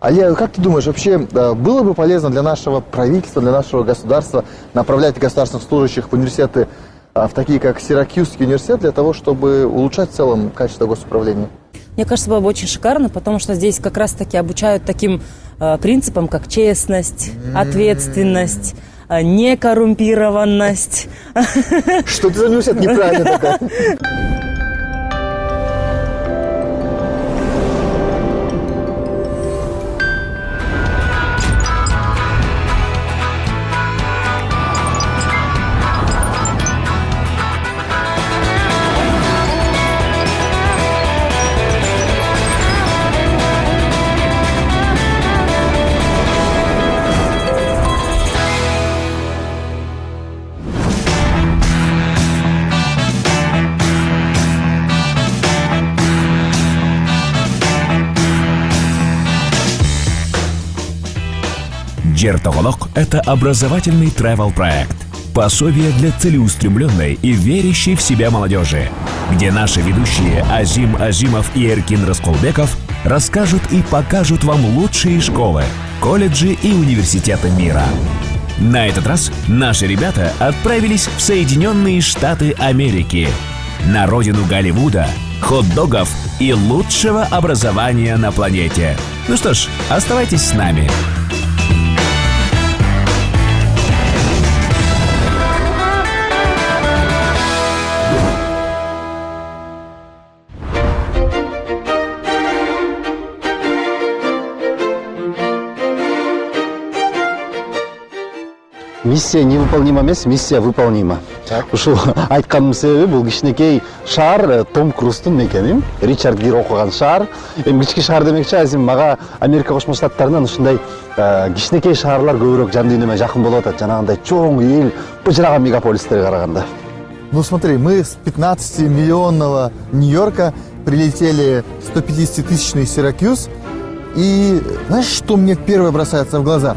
Алия, как ты думаешь, вообще было бы полезно для нашего правительства, для нашего государства направлять государственных служащих в университеты, в такие как Сиракьюзский университет, для того, чтобы улучшать в целом качество госуправления? Мне кажется, было бы очень шикарно, потому что здесь как раз-таки обучают таким принципам, как честность, ответственность, некоррумпированность. Что ты за университет неправильно такая? Жертоголок – это образовательный travel-проект, пособие для целеустремленной и верящей в себя молодежи, где наши ведущие Азим Азимов и Эркин Расколбеков расскажут и покажут вам лучшие школы, колледжи и университеты мира. На этот раз наши ребята отправились в Соединенные Штаты Америки, на родину Голливуда, хот-догов и лучшего образования на планете. Ну что ж, оставайтесь с нами. Миссия невыполнима емес, миссия выполнима. Ушул айтканымдын себеби бул кичинекей шаар Том Круздун мекени. Ричард Гир окуган шаар. Эми кички шаар демекчи, Азим мага Америка Кошмо Штаттарынан ушундай кичинекей шаарлар көбүрөөк жан дүйнөмө жакын болуп атат. Жанагындай чоң эл, быжыраган мегаполистерге караганда. Ну смотри, мы с 15-миллионного Нью-Йорка прилетели в 150-тысячный Сиракьюз. И знаешь, что мне первое бросается в глаза?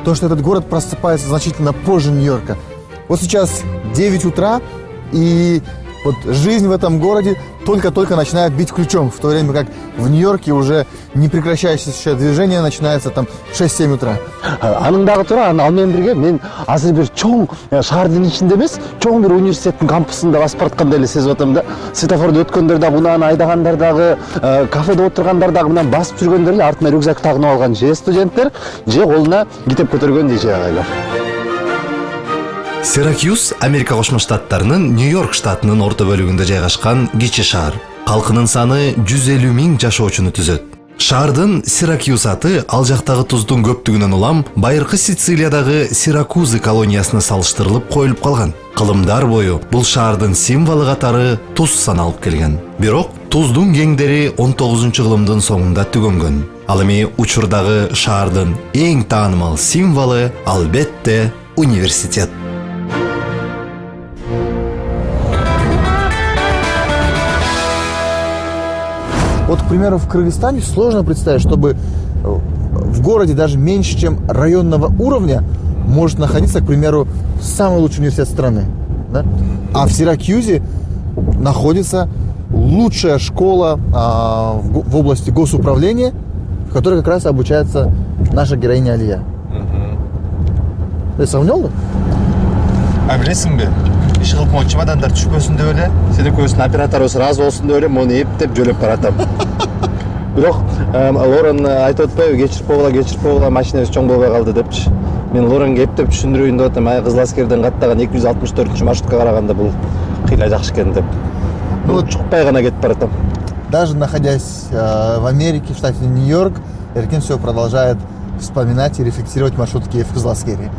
То, что этот город просыпается значительно позже Нью-Йорка. Вот сейчас 9 утра, и вот жизнь в этом городе только-только начинает бить ключом, в то время как в Нью-Йорке уже непрекращающееся движение начинается там в 6-7 утра. Анын дагы туура, ал менен бирге мен азыр бир чоң шаардын ичинде эмес, чоң бир университеттин кампусунда басып бараткандай эле сезип атам да. Светофордо өткөндөр дагы, унааны айдагандар дагы, кафеде отургандар дагы мындан басып жүргөндөр эле, артына рюкзак тагынып алган же студенттер, же колуна китеп көтөргөн же агайлар. Сиракьюз Америка Кошмо Штаттарынын Нью-Йорк штатынын орто бөлүгүндө жайгашкан кичи шаар. Калкынын саны 150 000 жашоочуну түзөт. Шаардын Сиракьюз аты ал жактагы туздун көптүгүнөн улам байыркы Сицилиядагы Сиракузы колониясына салыштырылып коюлуп калган. Кылымдар бою бул шаардын символу катары туз саналып келген. Бирок туздун кеңдери 19-кылымдын соңунда түгөнгөн. Ал эми учурдагы шаардын эң таанымал символу албетте университет. Вот, к примеру, в Кыргызстане сложно представить, чтобы в городе даже меньше, чем районного уровня, может находиться, к примеру, самый лучший университет страны. Да? А в Сиракьюзе находится лучшая школа в области госуправления, в которой как раз обучается наша героиня Алия. Ты сравнил бы? А билесиң бе? Иш кылып моңчу адамдар түшпөсүн деп эле, Сиракьюздун оператору ыраазы болсун деп эле муну эптеп жөлөп баратам. Бирок Лорен айтып атпайбы, кечирип койгула, машинабыз чоң болбой калды депчи. Мен Лоренге эптеп түшүндүрөйүн деп атам. Кызыл аскерден каттаган 264-маршрутка караганда бул кыйла жакшы экен деп. Ну, чукпай гана кетип баратам. Даже находясь в Америке, в штате Нью-Йорк, Эркин все продолжает вспоминать и рефлексировать маршрутки в Кызыласкере.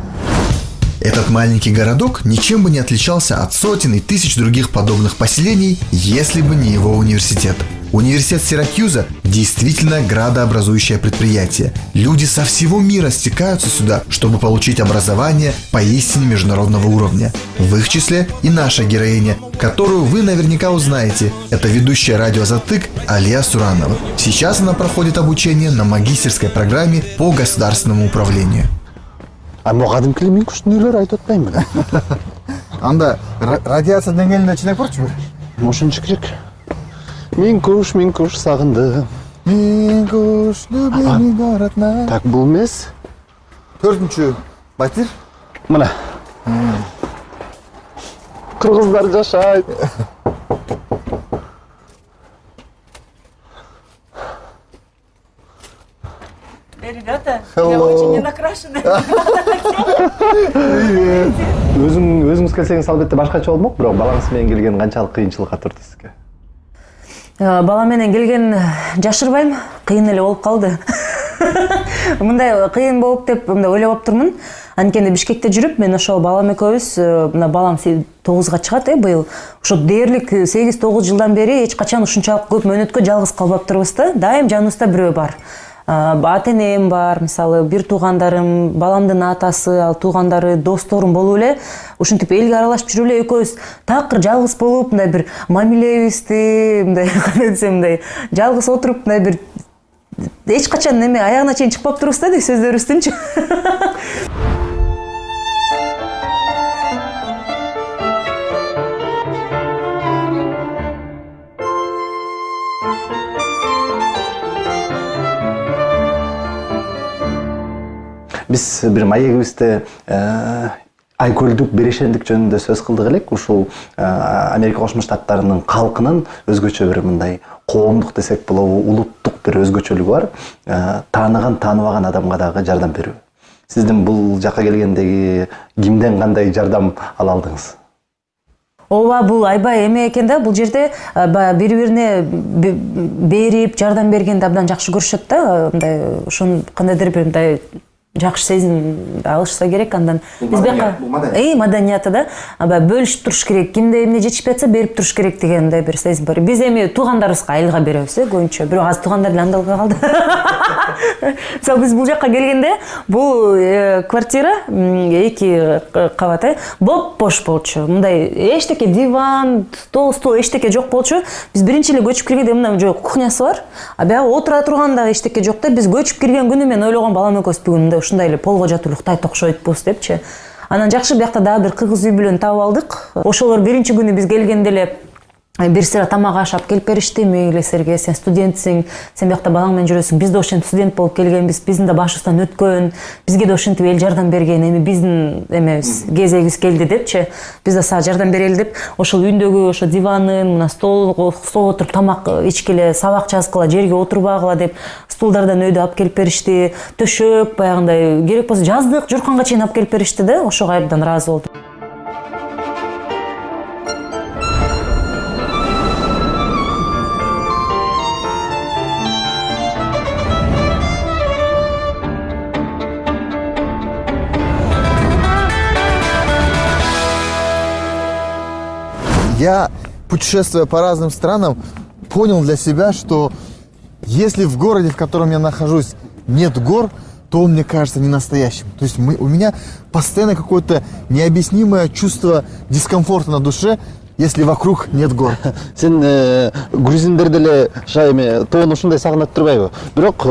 Этот маленький городок ничем бы не отличался от сотен и тысяч других подобных поселений, если бы не его университет. Университет Сиракьюза действительно градообразующее предприятие. Люди со всего мира стекаются сюда, чтобы получить образование поистине международного уровня. В их числе и наша героиня, которую вы наверняка узнаете. Это ведущая радио «Затык» Алия Суранова. Сейчас она проходит обучение на магистерской программе по государственному управлению. Кадимкиле мен күчтүнүлөр айтып атпаймынбы? Анда радиация деңгээлин чынак көрчүбү? Ошончо керек. Мен куш сагындым. Мен кош любимый город на. Так, бул эмес. Төртүнчү батир. Мына. Кыргыздар жашайт. Ребята, Hello. я очень не накрашена. Өзүңүз келсеңиз албетте башкача болмок, бирок балаңыз менен келген канчалык кыйынчылыкка турду сизге? Бала менен келген жашырбайм, кыйын эле болуп калды. Мындай кыйын болуп деп мындай ойлоп аптырмын. Анткени Бишкекте жүрүп, мен ошол балам экөөбүз, мына балам 9-га чыгат быйыл. Ошо дээрлик 8-9 жылдан бери эч качан ушунчалык көп мөөнөткө жалгыз калбаптырбыз да. Дайым жаныбызда бирөө бар. Ата-энем бар, мисалы, бир туугандарым, баламдын атасы, ал туугандары, досторум болуп эле, ушинтип элге аралашып жүрүп эле экөөбүз такыр жалгыз болуп, мындай бир мамилебизди, мындай кандай десем, мындай жалгыз отуруп, мындай бир эч качан неме аягына чейин чыкпаптырбыз да, сөздөрүбүздүнчү. Биз бир маегибизде айкөлдүк берешендик жөнүндө сөз кылдык элек. Ушул Америка Кошмо Штаттарынын калкынын өзгөчө бир мындай коомдук десек болобу, улуттук бир өзгөчөлүгү бар. Тааныган, тааныбаган адамга дагы жардам берүү. Сиздин бул жакка келгендеги кимден кандай жардам ала алдыңыз? Ооба, бул аябай эме экен да, бул жерде бири-бирине берип, жардам бергенди абдан жакшы көрүшөт да, мындай ошон кандайдыр бир мындай жакшы сезим алышса керек. Андан биз бияка маданияты да, бөлүшүп туруш керек, кимде эмне жетишпей атса берип туруш керек дегендей бир сезим бар. Биз эми туугандарыбызга айылга беребиз көбүнчө, бирок азыр туугандар деле андалга калды. Мисалы биз бул жакка келгенде бул квартира 2 кабат бош болчу. Мындай эчтеке диван, стол эчтеке жок болчу. Биз биринчи эле көчүп киргенде мына жок кухнясы бар. А бияга отура турганда эчтеке жок да. Биз көчүп кирген күнү мен ойлогон балам экөөбүз бүгүн ушундай эле полго жатып уктайт окшойтпуз депчи. Анан жакшы биякта дагы бир кыргыз үй бүлөнү таап алдык. Ошолор биринчи күнү биз келгенде эле бир сыра тамак ашап келип беришти. Мейлі серге, сен студентсиң, сен биякта балаң менен жүрөсүң. Биз да ошентип студент болуп келгенбиз. Биздин да башыбыздан өткөн, бизге да ошентип эл жардам берген. Эми биздин эмебиз, кезегибиз келди депчи. Биз да сага жардам берели деп, ошол үйүндөгү ошо диванын, мына столго отуруп тамак ичкиле, сабак жазгыла, жерге отурбагыла деп стулдардан өйдө алып келип беришти. Төшөк баягындай керек болсо жаздык журканга чейин алып келип беришти да. Ошого абдан ыраазы болдум. Я, путешествуя по разным странам, понял для себя, что если в городе, в котором я нахожусь, нет гор, то он мне кажется не настоящим. То есть у меня постоянно какое-то необъяснимое чувство дискомфорта на душе, если вокруг нет гор. Сен грузиндер деле шайме тоон ушундай сагынат турбайбы? Бирок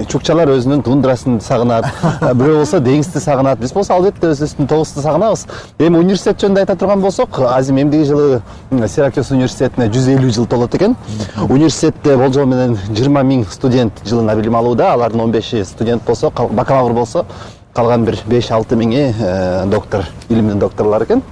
чукчалар өзүнүн тундрасын сагынат, бирөө болсо деңизди сагынат. Биз болсо албетте өзүбүздүн тогузду сагынабыз. Эми университет жөнүндө айта турган болсок, Азим эмдиги жылы Сиракюз университетине 150 жыл толот экен. Университетте болжол менен 20 000 студент жылына билим алууда. Алардын 15 студент болсо, бакалавр болсо, калган бир 5-6 миңи доктор, илимдин докторлору экен.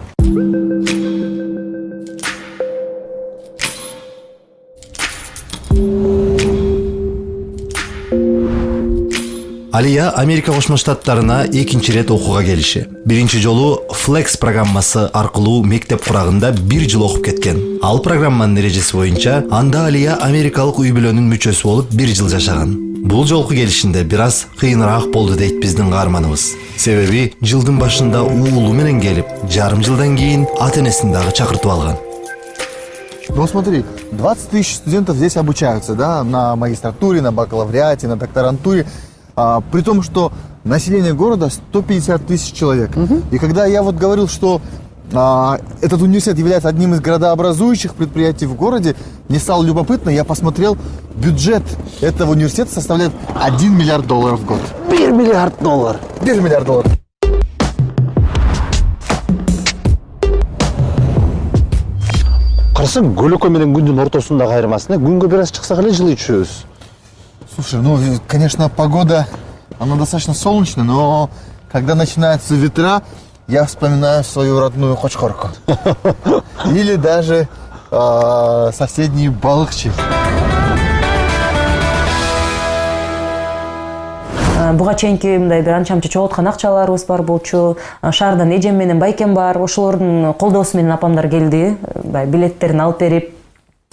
Алия Америка Кошмо Штаттарына экинчи ирет окууга келиши. Биринчи жолу Flex программасы аркылуу мектеп курагында 1 жыл окуп кеткен. Ал программанын эрежеси боюнча анда Алия америкалык үй бүлөнүн мүчөсү болуп 1 жыл жашаган. Бул жолку келишинде бир аз кыйыныраак болду дейт биздин каарманыбыз. Себеби жылдын башында уулу менен келип, жарым жылдан кийин ата-энесин дагы чакыртып алган. Ну смотри, 20 000 студентов здесь обучаются, да, на магистратуре, на бакалавриате, на докторантуре. При том, что население города 150 000 человек. И когда я вот говорил, что этот университет является одним из градообразующих предприятий в городе, мне стало любопытно, я посмотрел, бюджет этого университета составляет $1 миллиард в год. $1 миллиард. $1 миллиард. Карасаң, көлөкө менен күндүн ортосундагы айырмасы эмне? Күнгө бир аз чыксак эле жылы ичебиз. Слушай, ну, конечно, погода, она достаточно солнечная, но когда начинаются ветра, я вспоминаю свою родную Хочхорку. Или даже соседние Балыкчи. Буга чейинки мындай бир анча мынча чогулткан акчаларыбыз бар болчу. Шаардан эжем менен байкем бар. Ошолордун колдоосу менен апамдар келди. Билеттерин алып берип,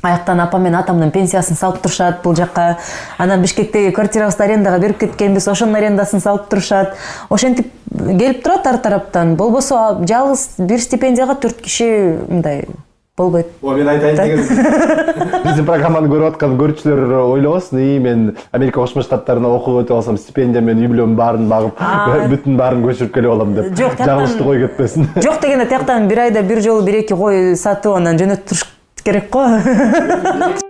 аяктан апам менен атамдын пенсиясын салып турушат бул жакка. Анан Бишкектеги квартирабызды арендага берип кеткенбиз, ошонун арендасын салып турушат. Ошентип келип турат ар тараптан. Болбосо жалгыз бир стипендияга 4 киши мындай болбойт. Мен айтайын деген биздин программаны көрүп аткан көрүүчүлөр ойлобосун, мен Америка Кошмо Штаттарына окууга өтүп алсам стипендия менен үй бүлөмдүн баарын багып, бүтүн баарын көчүрүп келип алам деп. Жаңылыштык ой кетпесин. Жок дегенде тияктан бир айда бир жолу 1-2 кой сатып анан жөнөтүп туруш керек го.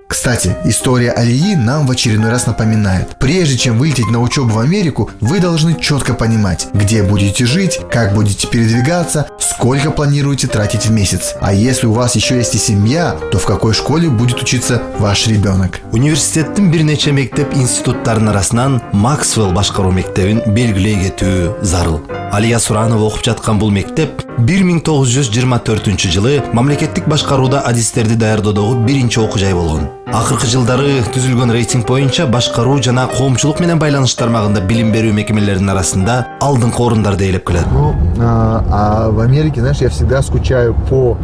Кстати, история Алии нам в очередной раз напоминает. Прежде чем вылететь на учебу в Америку, вы должны четко понимать, где будете жить, как будете передвигаться, сколько планируете тратить в месяц. А если у вас еще есть и семья, то в какой школе будет учиться ваш ребенок. Университеттин бир нече мектеп институттарынын арасынан Максвелл башкаруу мектебин белгилей кетүү зарыл. Алия Суранова окуп жаткан бул мектеп 1924 мамлекеттик башкарууда адистерди даярдоодогу биринчи окуу жай болгон. Акыркы жылдары түзүлгөн рейтинг боюнча башкаруу жана коомчулук менен байланыш тармагында билим берүү мекемелеринин арасында алдыңкы орундарда ээлеп келет. Ну, а в Америке, знаешь, я всегда скучаю по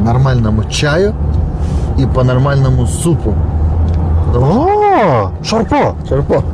нормальному чаю и по нормальному супу. Шорпо. Шарпо.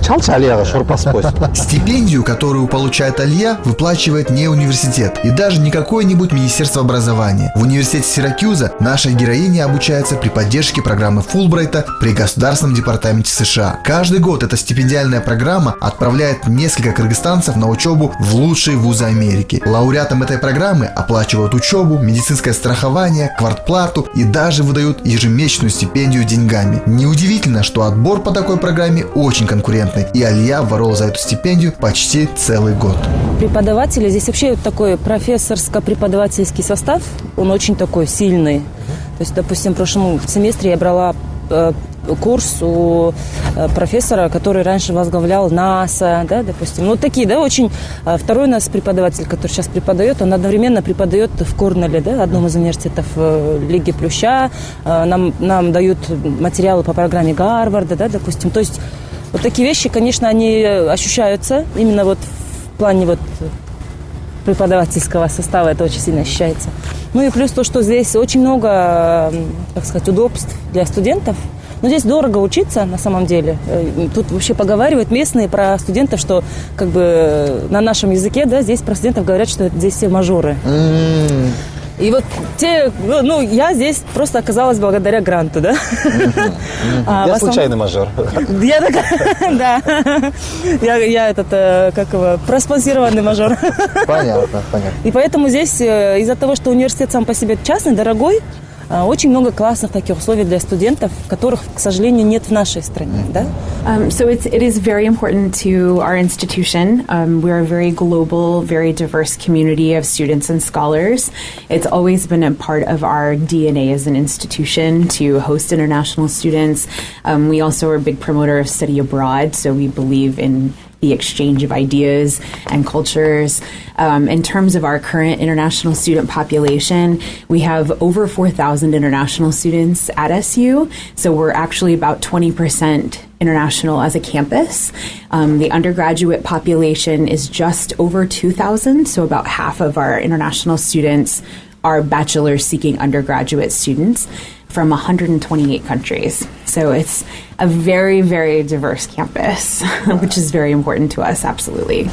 Чалчы Алияга шорпа спойс. Стипендию, которую получает Алия, выплачивает не университет и даже не какое-нибудь министерство образования. В университете Сиракьюза наша героиня обучается при поддержке программы Фулбрайта при Государственном департаменте США. Каждый год эта стипендиальная программа отправляет несколько кыргызстанцев на учебу в лучшие вузы Америки. Лауреатам этой программы оплачивают учебу, медицинское страхование, квартплату и даже выдают ежемесячную стипендию деньгами. Неудивительно, что отбор по такой программе очень конкурентный, и Алия боролась за эту стипендию почти целый год. Преподаватели, здесь вообще такой профессорско-преподавательский состав, он очень такой сильный. То есть, допустим, в прошлом семестре я брала курс у профессора, который раньше возглавлял НАСА, да, допустим. Ну, такие, да, очень... Второй у нас преподаватель, который сейчас преподает, он одновременно преподает в Корнелле, да, одном из университетов Лиги Плюща. Нам дают материалы по программе Гарварда, да, допустим. То есть вот такие вещи, конечно, они ощущаются именно вот в плане вот преподавательского состава, это очень сильно ощущается. Ну и плюс то, что здесь очень много, так сказать, удобств для студентов. Но здесь дорого учиться, на самом деле. Тут вообще поговаривают местные про студентов, что как бы на нашем языке, да, здесь про студентов говорят, что здесь все мажоры. И вот ну, я здесь просто оказалась благодаря гранту, да. Я случайный мажор. Я такая, да. Я проспонсированный мажор. Понятно. И поэтому здесь из-за того, что университет сам по себе частный, дорогой, очень много классных таких условий для студентов, которых, к сожалению, нет в нашей стране, да? So it is very important to our institution. We're a very global, very diverse community of students and scholars. It's always been a part of our DNA as an institution to host international students. We also are a big promoter of study abroad, so we believe in the exchange of ideas and cultures. In terms of our current international student population, we have over 4,000 international students at SU. So we're actually about 20% international as a campus. The undergraduate population is just over 2,000. So about half of our international students are bachelor-seeking undergraduate students from 128 countries. So it's a very, very diverse campus, which is very important to us, absolutely.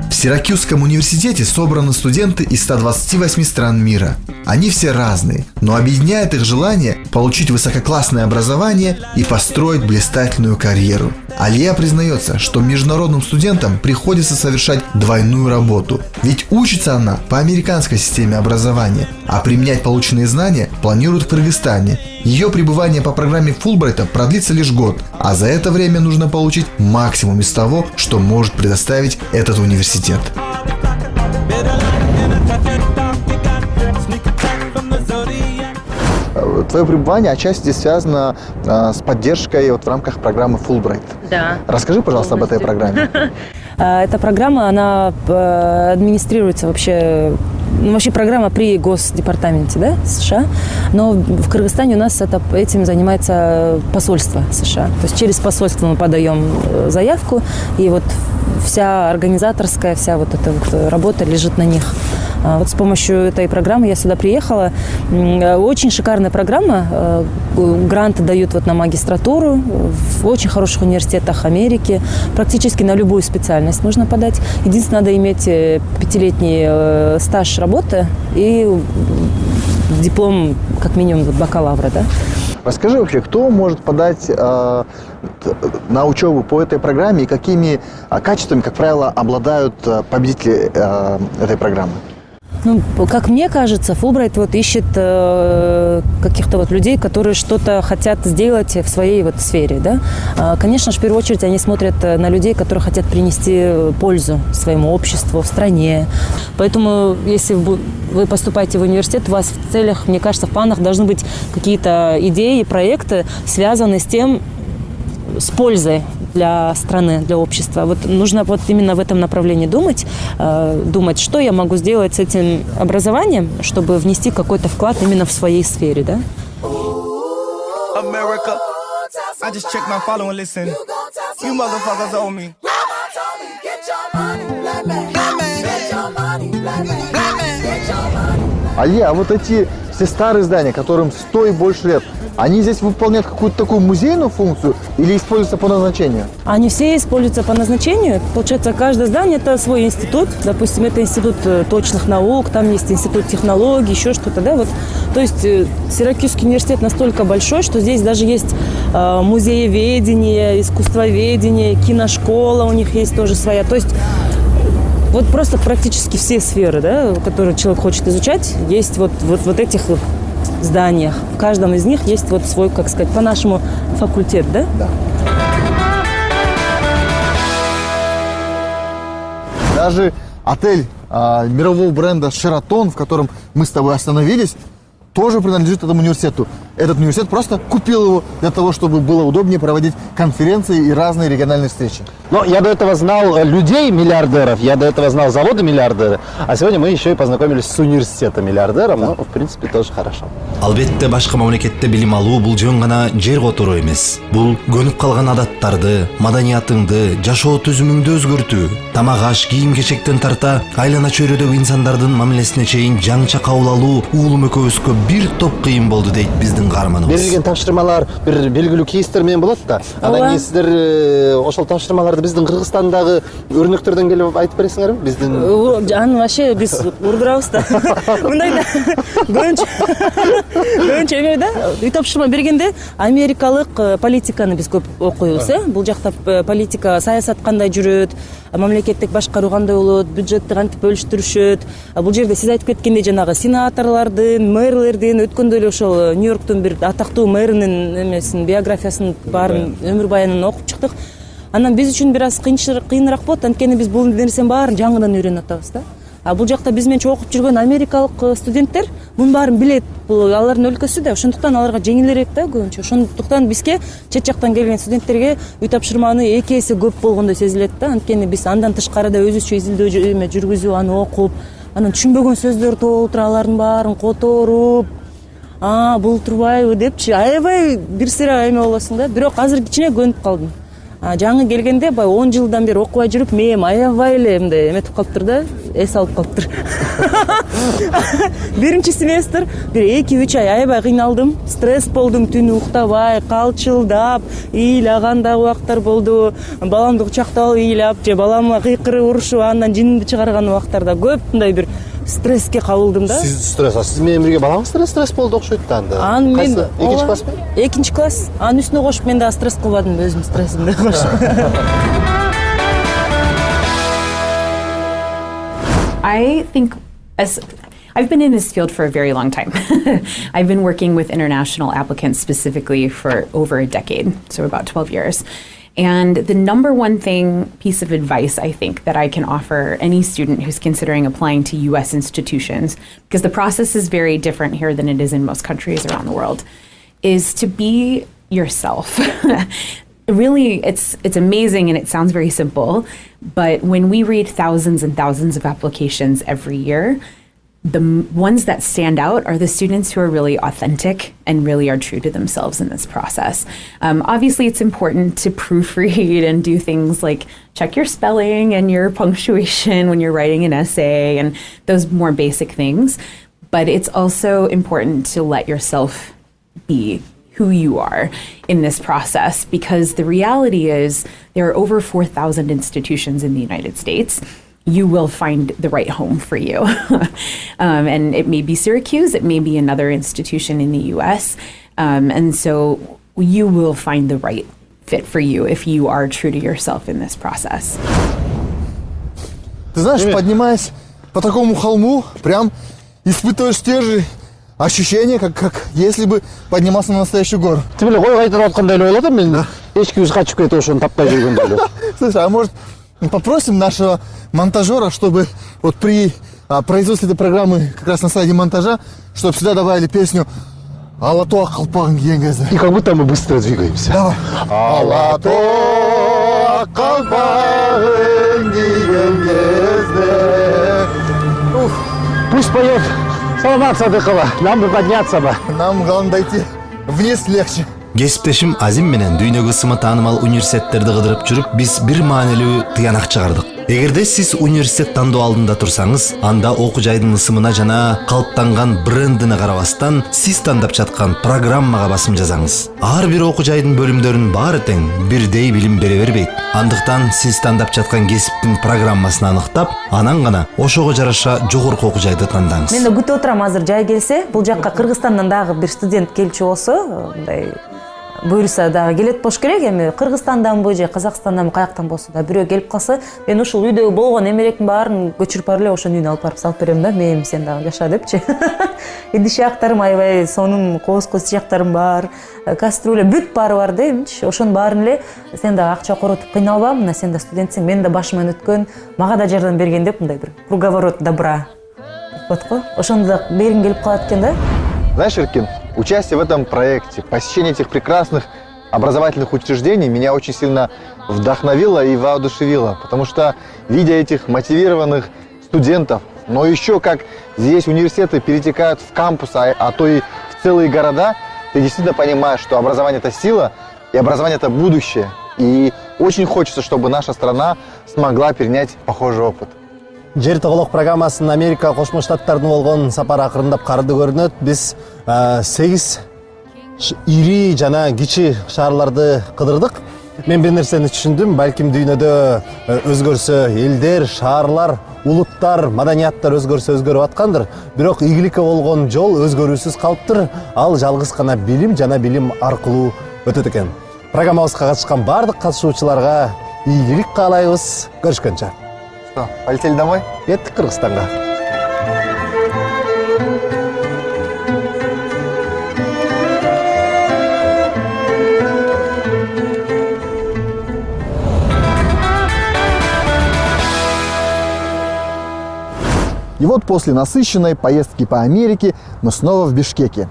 В Сиракьюзском университете собраны студенты из 128 стран мира. Они все разные, но объединяет их желание получить высококлассное образование и построить блистательную карьеру. Алия признается, что международным студентам приходится совершать двойную работу, ведь учится она по американской системе образования, а применять полученные знания планирует в Кыргызстане. Ее пребывание по программе Фулбрайта продлится лишь год, а за это время нужно получить максимум из того, что может предоставить этот университет. твое пребывание отчасти здесь связано с поддержкой вот в рамках программы Fulbright. Да. Расскажи, пожалуйста, об этой программе. Эта программа, она администрируется вообще, вообще программа при Госдепартаменте, да, США, но в Кыргызстане у нас этим занимается посольство США. То есть через посольство мы подаем заявку, и вот вся организаторская, вся вот эта вот работа лежит на них. Вот с помощью этой программы я сюда приехала. Очень шикарная программа. Гранты дают вот на магистратуру в очень хороших университетах Америки. Практически на любую специальность можно подать. Единственное, надо иметь 5-летний стаж работы и диплом как минимум бакалавра, да? Расскажи вообще, кто может подать на учебу по этой программе и какими качествами, как правило, обладают победители этой программы? Ну, как мне кажется, Фулбрайт вот ищет каких-то вот людей, которые что-то хотят сделать в своей вот сфере, да. Конечно же, в первую очередь они смотрят на людей, которые хотят принести пользу своему обществу, в стране. Поэтому, если вы поступаете в университет, у вас в целях, мне кажется, в планах должны быть какие-то идеи, проекты, связанные с тем, с пользой для страны, для общества. Вот нужно вот именно в этом направлении думать, что я могу сделать с этим образованием, чтобы внести какой-то вклад именно в своей сфере, да? America, I just checked my follow and listen. You motherfuckers owe me. Али, а вот эти все старые здания, которым 100 и больше лет, они здесь выполняют какую-то такую музейную функцию или используются по назначению? Они все используются по назначению. Получается, каждое здание – это свой институт. Допустим, это институт точных наук, там есть институт технологий, еще что-то, да, вот. То есть Сиракузский университет настолько большой, что здесь даже есть музееведение, искусствоведение, киношкола у них есть тоже своя. То есть вот просто практически все сферы, да, которые человек хочет изучать, есть вот этих зданиях. В каждом из них есть вот свой, как сказать, по-нашему факультет, да? Да. Даже отель мирового бренда «Шератон», в котором мы с тобой остановились, тоже принадлежит этому университету. Этот университет просто купил его для того, чтобы было удобнее проводить конференции и разные региональные встречи. Но я до этого знал людей-миллиардеров, я до этого знал заводы-миллиардеры, а сегодня мы еще и познакомились с университетом-миллиардером, ну, в принципе, тоже хорошо. Албетте башка мамлекетте билим алуу бул жөн гана жер которуу эмес. Бул көнүп калган адаттарды, маданиятыңды, жашоо түзүмүңдү өзгөртүү, тамак аш, кийим-кечектен тарта айлана чөйрөдөгү инсандардын мамилесине чейин жаңча кабыл алуу уулум экөөбүзгө бир топ кыйын болду дейт биздин каарманыбыз. Берилген тапшырмалар бир белгилүү кейстер менен болот да. Андан кийин сиздер ошол тапшырмаларды биздин Кыргызстандагы өрнөктөрдөн келип айтып бересиңерби? Биздин Аны вообще биз урдурабыз да. Мындай да. Көбүнчө эме да, үй тапшырма бергенде америкалык политиканы биз көп окуйбуз, Бул жакта политика, саясат кандай жүрөт, мамлекеттик баруу кандай болот, бюджетти кантип бөлүштүрүшөт. Бул жерде сиз айтып кеткендей жанагы сенаторлордун, мэрлердин өткөндө эле ошол Нью-Йорктун бир атактуу мэринин эмесин, биографиясын баарын, өмүр баянын окуп чыктык. Анан биз үчүн бир аз кыйыныраак болот, анткени биз бул нерсенин баарын жаңыдан үйрөнүп атабыз да. А бул жакта биз менче окуп жүргөн америкалык студенттер мунун баарын билет. Бул алардын өлкөсү да, ошондуктан аларга жеңилирээк да көбүнчө. Ошондуктан бизге чет жактан келген студенттерге үй тапшырманы 2 эсе көп болгондой сезилет да. Анткени биз андан тышкары да өзүбүзчө изилдөө жүргүзүп, аны окуп, анан түшүнбөгөн сөздөрдү толтуруп, алардын баарын которуп, бул турбайбы депчи, аябай бир сыйра эме болосуң да. Бирок азыр кичине көнүп калдым. Жаңы келгенде 10 жылдан бери окубай жүрүп, мээм аябай эле мындай эметип калыптыр да, эс алып калыптыр. Биринчи семестр бир 2-3 ай аябай кыйналдым, стресс болдум, түнү уктабай, калчылдап, ыйлаган да убактар болду. Баламды кучактап алып ыйлап, же баламга кыйкырып урушуп, андан жинди чыгарган убактарда көп мындай бир стресске кабылдым да. Сиз стресс менен бирге балаңыз стресс болду окшойт да анда. Аны мен 2-нчи классмы? 2-нчи класс. Анын үстүнө кошуп мен да стресс кылбадым, өзүм стрессимди кошуп. I think I've been in this field for a very long time. I've been working with international applicants specifically for over a decade, so about 12 years. And the number one piece of advice I think that I can offer any student who's considering applying to US institutions, because the process is very different here than it is in most countries around the world, is to be yourself. Really, it's amazing and it sounds very simple, but when we read thousands and thousands of applications every year, the ones that stand out are the students who are really authentic and really are true to themselves in this process. Obviously, it's important to proofread and do things like check your spelling and your punctuation when you're writing an essay and those more basic things. But it's also important to let yourself be who you are in this process, because the reality is there are over 4,000 institutions in the United States. You will find the right home for you. And it may be Syracuse, it may be another institution in the US. And so you will find the right fit for you if you are true to yourself in this process. Ты знаешь, поднимаясь по такому холму, прям испытываешь те же ощущения, как если бы поднимался на настоящую гору. Тем более, қой қайтарып отқандай ойладым мен. Ешкі өзі қачып кетіп ошоны таппай жүргенде эле. Слушай, а может попросим нашего монтажера, чтобы вот при производстве этой программы как раз на стадии монтажа, чтобы сюда добавили песню «Алатоа қалпағын киген кезде». И как будто мы быстро двигаемся. Давай. Алатоа қалпағын киген кезде. Пусть поет Саламат Садыкова, нам бы подняться бы. Нам главное дойти вниз легче. Кесиптешим Азим менен дүйнөгө ысымы таанымал университеттерди кыдырып жүрүп, биз бир маанилүү тыянак чыгардык. Эгерде сиз университет тандоо алдында турсаңыз, анда окуу жайдын ысымына жана калыптанган брендине карабастан сиз тандап жаткан программага басым жазаңыз. Ар бир окуу жайдын бөлүмдөрүнүн баары тең, бирдей билим бере бербейт. Андыктан сиз тандап жаткан кесиптин программасын аныктап, анан гана ошого жараша жогорку окуу жайды тандаңыз. Мен да күтүп отурам азыр жай келсе. Бул жакка Кыргызстандан дагы бир студент келчү болсо, мындай буюрса дагы келет болуш керек. Эми Кыргызстанданбы же Казакстанданбы каяктан болсо да бирөө келип калса, мен ушул үйдө болгон эмеректин баарын көчүрүп барып эле ошонун үйүнө алып барып салып берем да. Мен сен дагы жаша депчи. Идиш жактарым аябай сонун, кооз жактарым бар, кастрюля бүт баары бар да эмчи. Ошонун баарын эле сен дагы акча коротуп кыйналба, мына сен да студентсиң, мен да башыман өткөн, мага да жардам берген деп мындай бир круговорот добра. Вот го. Ошондо да бергим келип калат экен да. Знаешь, Иркин, участие в этом проекте, посещение этих прекрасных образовательных учреждений меня очень сильно вдохновило и воодушевило, потому что, видя этих мотивированных студентов, но еще как здесь университеты перетекают в кампусы, а то и в целые города, ты действительно понимаешь, что образование – это сила, и образование – это будущее. И очень хочется, чтобы наша страна смогла перенять похожий опыт. Жер тоголок программасынын Америка Кошмо Штаттарына болгон сапар акырындап карды көрүнөт. Биз 8 ири жана кичи шаарларды кыдырдык. Мен бир нерсени түшүндүм, балким дүйнөдө өзгөрсө элдер, шаарлар, улуттар, маданияттар өзгөрүп аткандыр. Бирок ийгиликке болгон жол өзгөрүүсүз калыптыр. Ал жалгыз гана билим жана билим аркылуу өтөт экен. Программабызга катышкан бардык катышуучуларга ийгилик каалайбыз. Көрүшкөнчө. Что, полетели домой? Кеттик Кыргызстанга. И вот после насыщенной поездки по Америке мы снова в Бишкеке.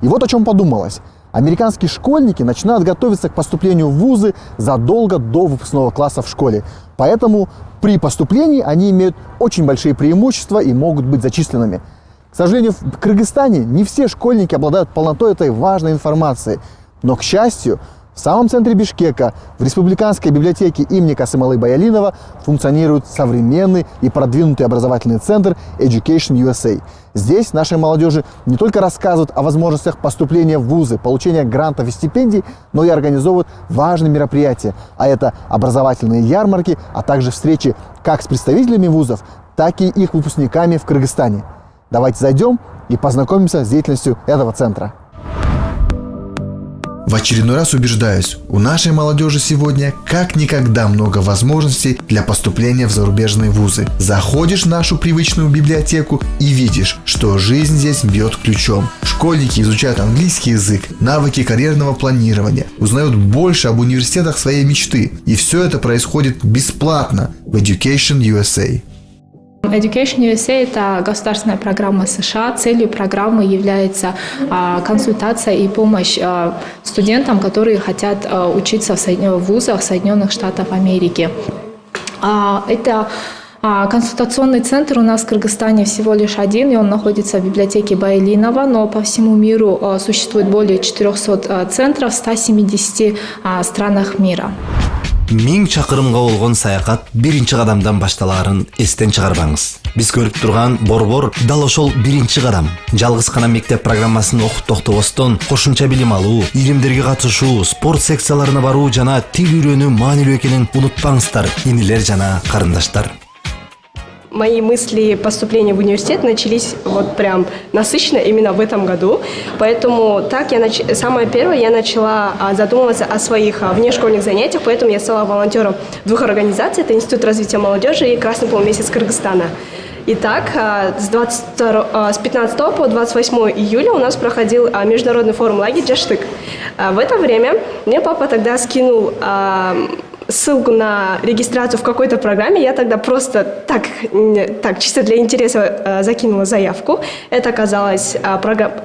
И вот о чем подумалось. Американские школьники начинают готовиться к поступлению в вузы задолго до выпускного класса в школе. Поэтому при поступлении они имеют очень большие преимущества и могут быть зачисленными. К сожалению, в Кыргызстане не все школьники обладают полнотой этой важной информации. Но, к счастью, в самом центре Бишкека, в Республиканской библиотеке имени Касымалы Баялинова функционирует современный и продвинутый образовательный центр Education USA. Здесь нашей молодежи не только рассказывают о возможностях поступления в вузы, получения грантов и стипендий, но и организовывают важные мероприятия. А это образовательные ярмарки, а также встречи как с представителями вузов, так и их выпускниками в Кыргызстане. Давайте зайдем и познакомимся с деятельностью этого центра. В очередной раз убеждаюсь, у нашей молодежи сегодня как никогда много возможностей для поступления в зарубежные вузы. Заходишь в нашу привычную библиотеку и видишь, что жизнь здесь бьет ключом. Школьники изучают английский язык, навыки карьерного планирования, узнают больше об университетах своей мечты. И все это происходит бесплатно в Education USA. Education USA – это государственная программа США. Целью программы является консультация и помощь студентам, которые хотят учиться в вузах Соединенных Штатов Америки. Это консультационный центр у нас в Кыргызстане всего лишь один, и он находится в библиотеке Байлинова, но по всему миру существует более 400 центров в 170 странах мира. 1000 чакырымга болгон саякат биринчи кадамдан башталаарын эстен чыгарбаңыз. Биз көрүп турган борбор дал ошол биринчи кадам. Жалгыз гана мектеп программасын окуп токтобостон кошумча билим алуу, илимдерге катышуу, спорт секцияларына баруу жана тил үйрөнүү маанилүү экенин унутпаңыздар, инилер жана карындаштар. Мои мысли поступления в университет начались вот прям насыщенно именно в этом году. Поэтому так самое первое я начала задумываться о своих внешкольных занятиях, поэтому я стала волонтером 2 организаций. Это Институт развития молодежи и Красный полумесяц Кыргызстана. Итак, с 15 по 28 июля у нас проходил международный форум «Лагерь Джаштык». В это время мне папа тогда скинул ссылку на регистрацию в какой-то программе. Я тогда просто так чисто для интереса закинула заявку. Это оказалась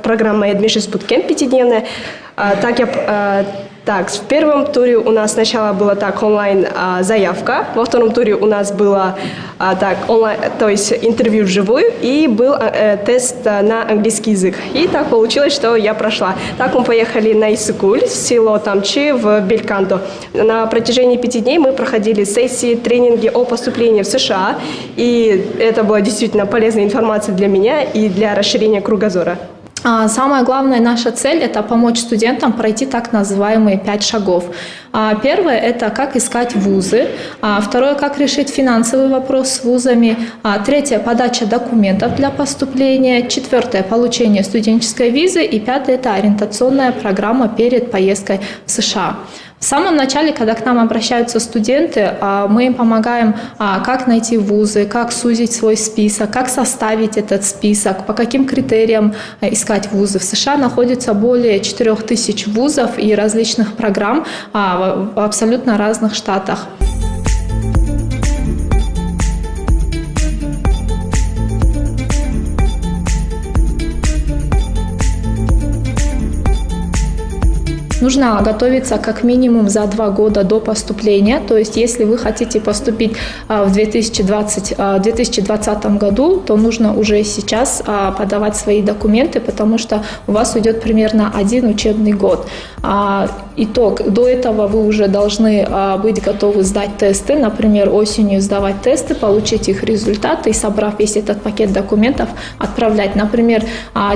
программа Admissions Bootcamp 5-дневная. В первом туре у нас сначала была онлайн заявка, во втором туре у нас было онлайн, то есть интервью вживую, и был тест на английский язык. И так получилось, что я прошла. Так мы поехали на Иссыкуль, в село Тамчи, в Бельканто. На протяжении 5 дней мы проходили сессии, тренинги о поступлении в США, и это была действительно полезная информация для меня и для расширения кругозора. Самая главная наша цель – это помочь студентам пройти так называемые 5 шагов. Первое – это как искать вузы. Второе – как решить финансовый вопрос с вузами. Третье – подача документов для поступления. Четвертое – получение студенческой визы. И пятое – это ориентационная программа перед поездкой в США. В самом начале, когда к нам обращаются студенты, мы им помогаем, как найти вузы, как сузить свой список, как составить этот список, по каким критериям искать вузы. В США находится более 4000 вузов и различных программ в абсолютно разных штатах. Нужно готовиться как минимум за 2 года до поступления. То есть, если вы хотите поступить в 2020 году, то нужно уже сейчас подавать свои документы, потому что у вас уйдет примерно 1 учебный год. Итог. До этого вы уже должны быть готовы сдать тесты, например, осенью сдавать тесты, получить их результаты и, собрав весь этот пакет документов, отправлять. Например,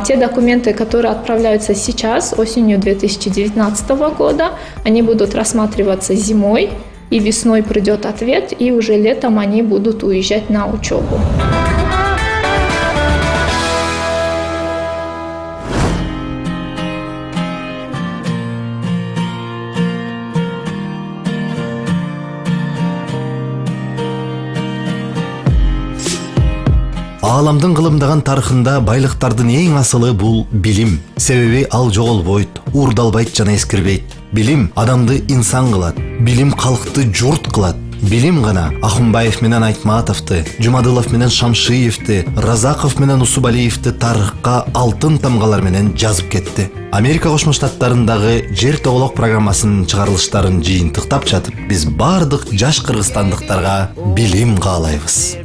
те документы, которые отправляются сейчас, осенью 2019 года, они будут рассматриваться зимой, и весной придет ответ, и уже летом они будут уезжать на учебу. Ааламдын кылымдаган тарыхында байлыктардын эң асылы бул билим. Себеби ал жоголбойт, уурдалбайт жана эскирбейт. Билим адамды инсан кылат, билим калкты журт кылат. Билим гана Ахунбаев менен Айтматовду, Жумадылов менен Шамшиевди, Разаков менен Усубалиевди тарыхка алтын тамгалар менен жазып кетти. Америка Кошмо Штаттарындагы Жер тоголок программасынын чыгарылыштарын жыйынтыктап жатып, биз бардык жаш кыргызстандыктарга билим каалайбыз.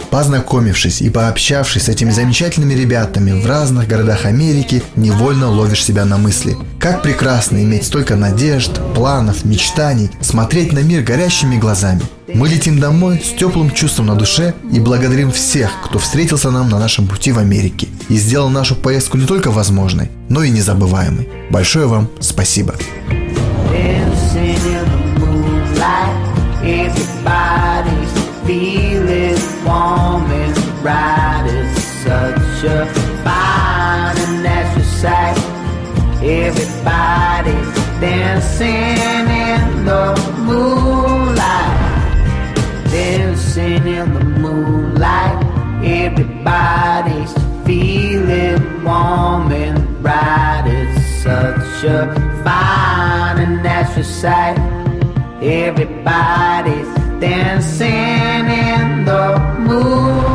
Познакомившись и пообщавшись с этими замечательными ребятами в разных городах Америки, невольно ловишь себя на мысли. Как прекрасно иметь столько надежд, планов, мечтаний, смотреть на мир горящими глазами. Мы летим домой с теплым чувством на душе и благодарим всех, кто встретился нам на нашем пути в Америке и сделал нашу поездку не только возможной, но и незабываемой. Большое вам спасибо. Feeling warm and bright, it's such a fine and natural sight. Everybody's dancing in the moonlight, dancing in the moonlight. Everybody's feeling warm and bright. It's such a fine and natural sight. Everybody's dancing in the moonlight.